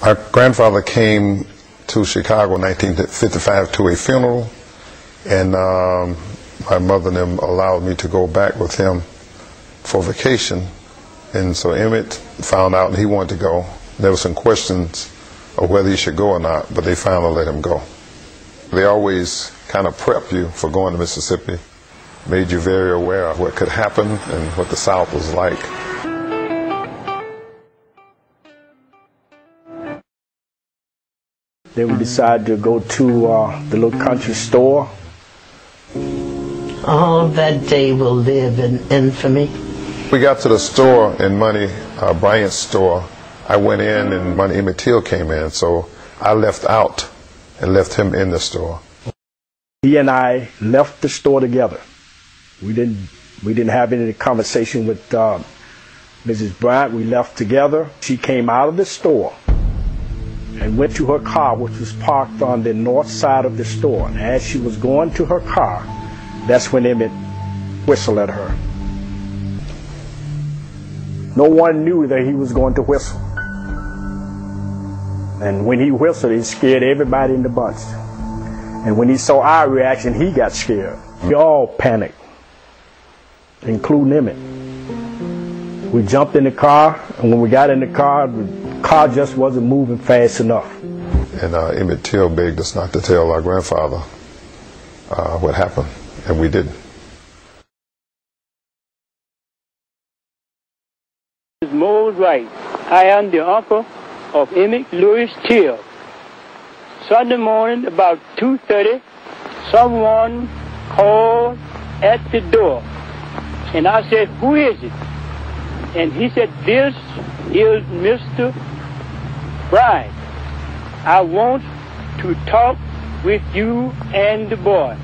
My grandfather came to Chicago in 1955 to a funeral, and my mother and them allowed me to go back with him for vacation. And so Emmett found out and he wanted to go. There were some questions of whether he should go or not, but they finally let him go. They always kind of prep you for going to Mississippi, made you very aware of what could happen and what the South was like. Then we decided to go to the little country store. All that day will live in infamy. We got to the store in Money, Bryant's store. I went in and Money Emmett Till came in, so I left out and left him in the store. He and I left the store together. We didn't have any conversation with Mrs. Bryant. We left together. She came out of the store and went to her car, which was parked on the north side of the store. And as she was going to her car, that's when Emmett whistled at her. No one knew that he was going to whistle. And when he whistled, it scared everybody in the bunch. And when he saw our reaction, he got scared. We all panicked, including Emmett. We jumped in the car, and when we got in the car just wasn't moving fast enough. And Emmett Till begged us not to tell our grandfather what happened, and we didn't. Most right. I am the uncle of Emmett Louis Till. Sunday morning about 2:30, someone called at the door. And I said, "Who is it?" And he said, "This is Mr. Bryant. I want to talk with you and the boy."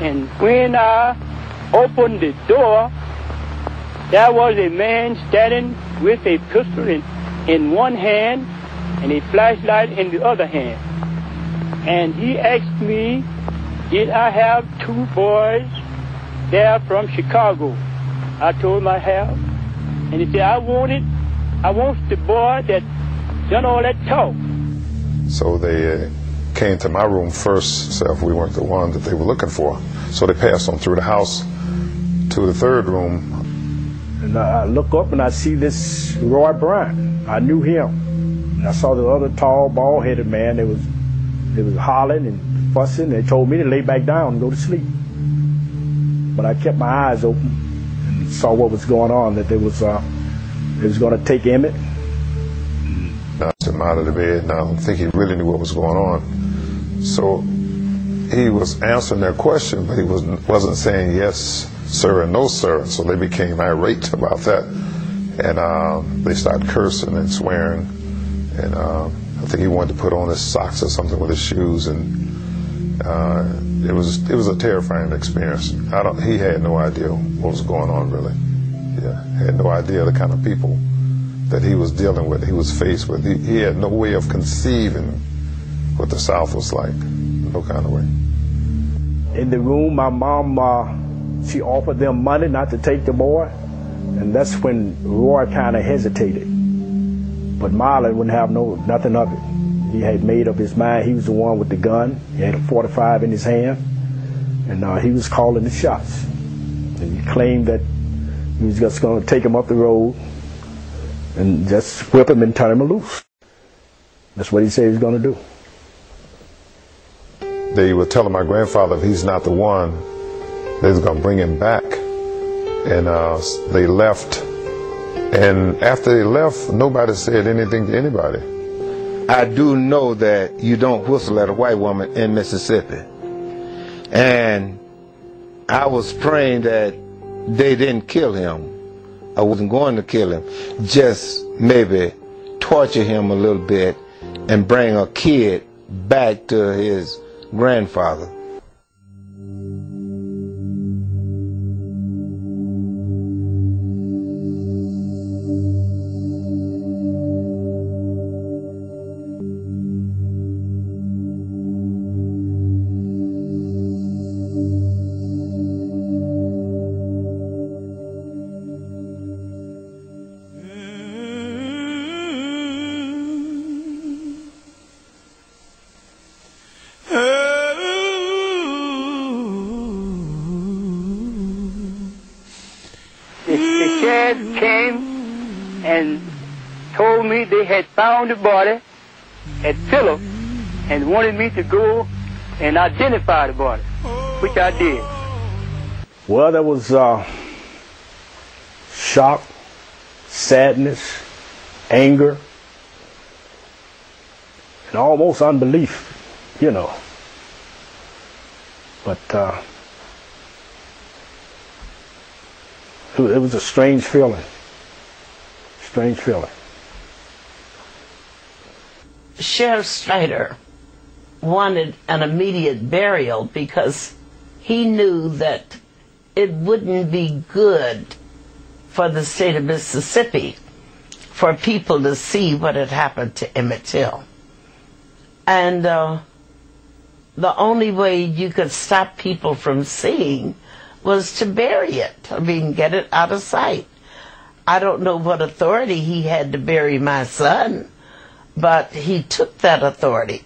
And when I opened the door, there was a man standing with a pistol in one hand and a flashlight in the other hand. And he asked me, did I have two boys there from Chicago? I told him I have. And he said, I want the boy that done all that talk. So they came to my room first, so if we weren't the one that they were looking for. So they passed on through the house to the third room. And I look up and I see this Roy Bryant. I knew him. And I saw the other tall, bald-headed man. They was hollering and fussing. They told me to lay back down and go to sleep. But I kept my eyes open and saw what was going on, that they was going to take Emmett. I took him out of the bed, and I don't think he really knew what was going on. So he was answering their question, but he wasn't saying yes, sir, and no, sir. So they became irate about that, and they started cursing and swearing. And I think he wanted to put on his socks or something with his shoes, and it was a terrifying experience. He had no idea what was going on, really. Yeah, had no idea the kind of people that he was dealing with, he was faced with. He had no way of conceiving what the South was like, no kind of way. In the room, my mom, she offered them money not to take the boy, and that's when Roy kind of hesitated. But Marlon wouldn't have nothing of it. He had made up his mind. He was the one with the gun. He had a .45 in his hand, and he was calling the shots. And he claimed that he was just going to take him up the road and just whip him and turn him loose. That's what he said he was going to do. They were telling my grandfather if he's not the one, they was going to bring him back. And they left. And after they left, nobody said anything to anybody. I do know that you don't whistle at a white woman in Mississippi. And I was praying that they didn't kill him. I wasn't going to kill him, just maybe torture him a little bit and bring a kid back to his grandfather. sheriff came and told me they had found the body at Phillip and wanted me to go and identify the body, which I did. Well, there was shock, sadness, anger, and almost unbelief, you know. But it was a strange feeling. Strange feeling. Sheriff Strider wanted an immediate burial because he knew that it wouldn't be good for the state of Mississippi for people to see what had happened to Emmett Till. And the only way you could stop people from seeing was to bury it. I mean, get it out of sight. I don't know what authority he had to bury my son, but he took that authority.